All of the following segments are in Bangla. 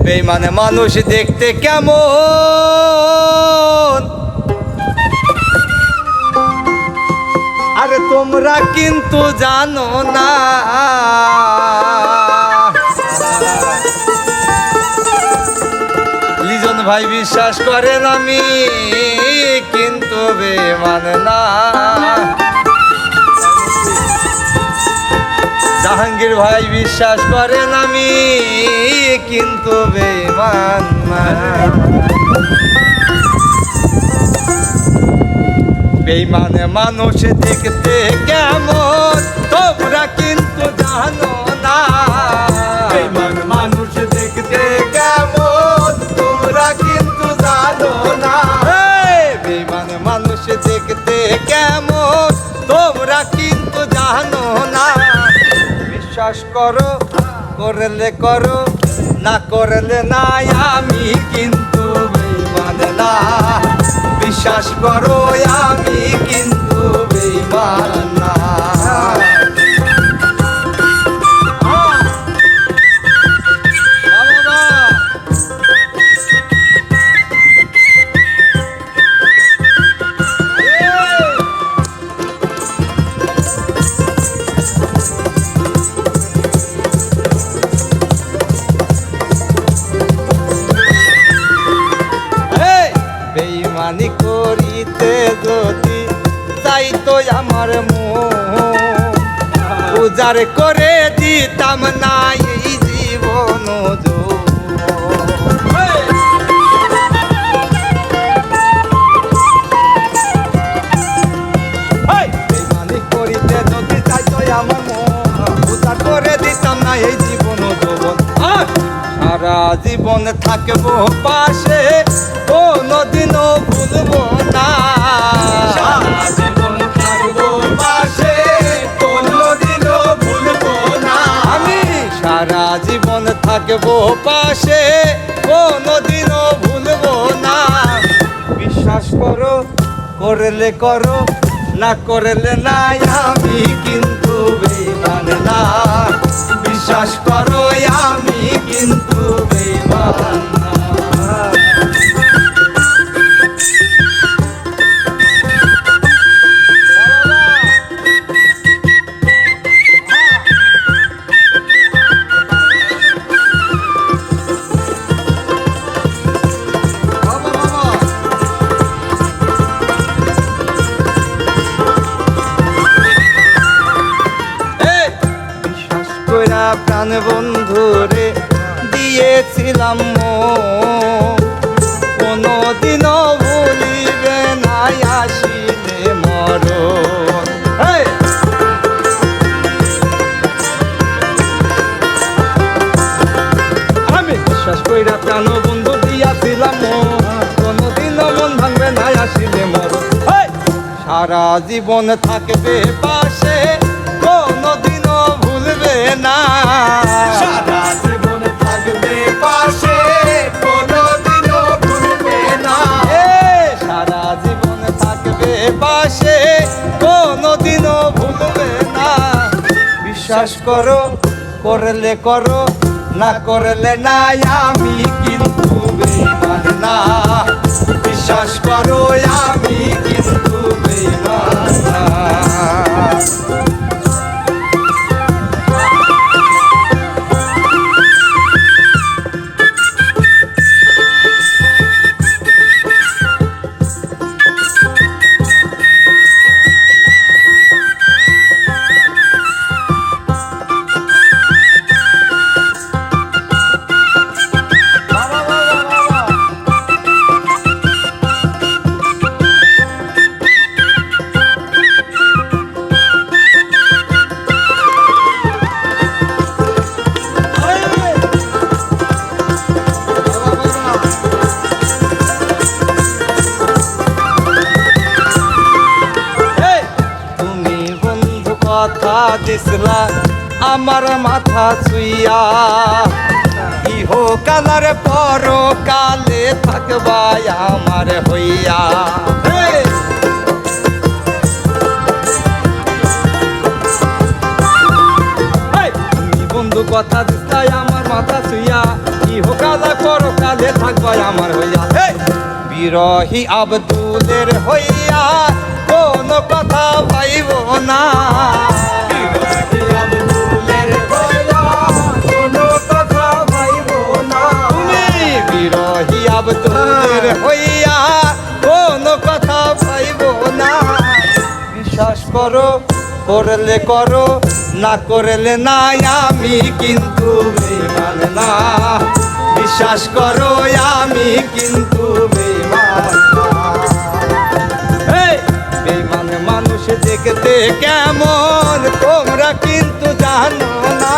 বেঈমান মানুষ দেখতে কেমন, আরে তোমরা কিন্তু জানো না। লিজন ভাই বিশ্বাস করেন আমি কিন্তু বেঈমান না। জাহাঙ্গীর ভাই বিশ্বাস করেন আমি কিন্তু বেঈমান না। বেঈমান মানুষ দেখতে কেমন তোমরা কিন্তু জানো না। বেঈমান মানুষ দেখতে কেমন তোমরা কিন্তু জানো না। বেঈমান মানুষ দেখতে কেমন তোমরা কিন্তু জানো না। বিশ্বাস করো করলে করো না করলে নাই আমি কিন্তু বেঈমান না। বিশ্বাস করো আমি কিন্তু বেঈমান না। বেঈমানি করিতে যদি চাইতো আমার মন, উজাড় করে দিতাম না এই জীবন। বেঈমানি করিতে যদি চাইতো আমার মন, উজাড় করে দিতাম না এই জীবন যৌবন। সারা জীবন থাকবো পাশে কোনদিনও ভুলবো না। সারা জীবন থাকবো পাশে কোনদিনও ভুলবো না। আমি সারা জীবন থাকবো পাশে কোনদিনও ভুলবো না। বিশ্বাস করো করলে করো না করলে নাই আমি কিন্তু বেঈমান না। বিশ্বাস করো আমি কিন্তু বেঈমান না। প্রাণ বন্ধুরে দিয়েছিলাম কোনদিনও ভুলিবে না আসিলে মরণ। আমি বিশ্বাস কইরা প্রাণ বন্ধু দিয়াছিলাম কোনদিনও মন ভাঙবে না আসিলে মরণ। সারা জীবন থাকবে পাশে কোনদিনও ভুলবে না। সারা জীবন থাকবে পাশে কোনদিনও ভুলবে না। সারা জীবন থাকবে পাশে কোনদিনও ভুলবে না। বিশ্বাস করো করলে করো না করলে নাই আমি কিন্তু বেঈমান না। বিশ্বাস করো আমি কিন্তু বেঈমান না। কথা দিসলা আমার মাথা ছুইয়া, ইহো কালার পর কালে থাকবাই আমার হইয়া। তুমি বন্ধু কথা দিসলাই আমার মাথা ছুইয়া, ইহকালে পরকালে থাকবে আমার হইয়া। বিরহী আব্দুলের হইয়া কোনো কথা ভাইব না। আব্দুলের হইয়া কোনো কথা ভাইব না। তুমি বিরহী আব্দুলের হইয়া কোনো কথা ভাইব না। বিশ্বাস করো করলে করো না করলে না, আমি কিন্তু বেঈমান না। বিশ্বাস করো আমি কিন্তু বেঈমান না। বেঈমান মানুষ দেখতে কেমন তোমরা কিন্তু জানো না।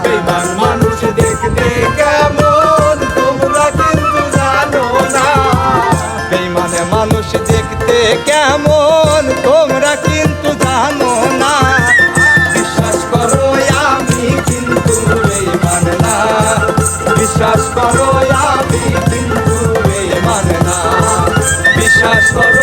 বেঈমান মানুষ দেখতে কেমন তোমরা কিন্তু জানো না। বেঈমান মানুষ দেখতে কেমন তোমরা কিন্তু জানো না। বিশ্বাস করো আমি কিন্তু বেঈমান না। বিশ্বাস করো আমি কিন্তু বেঈমান না। বিশ্বাস করো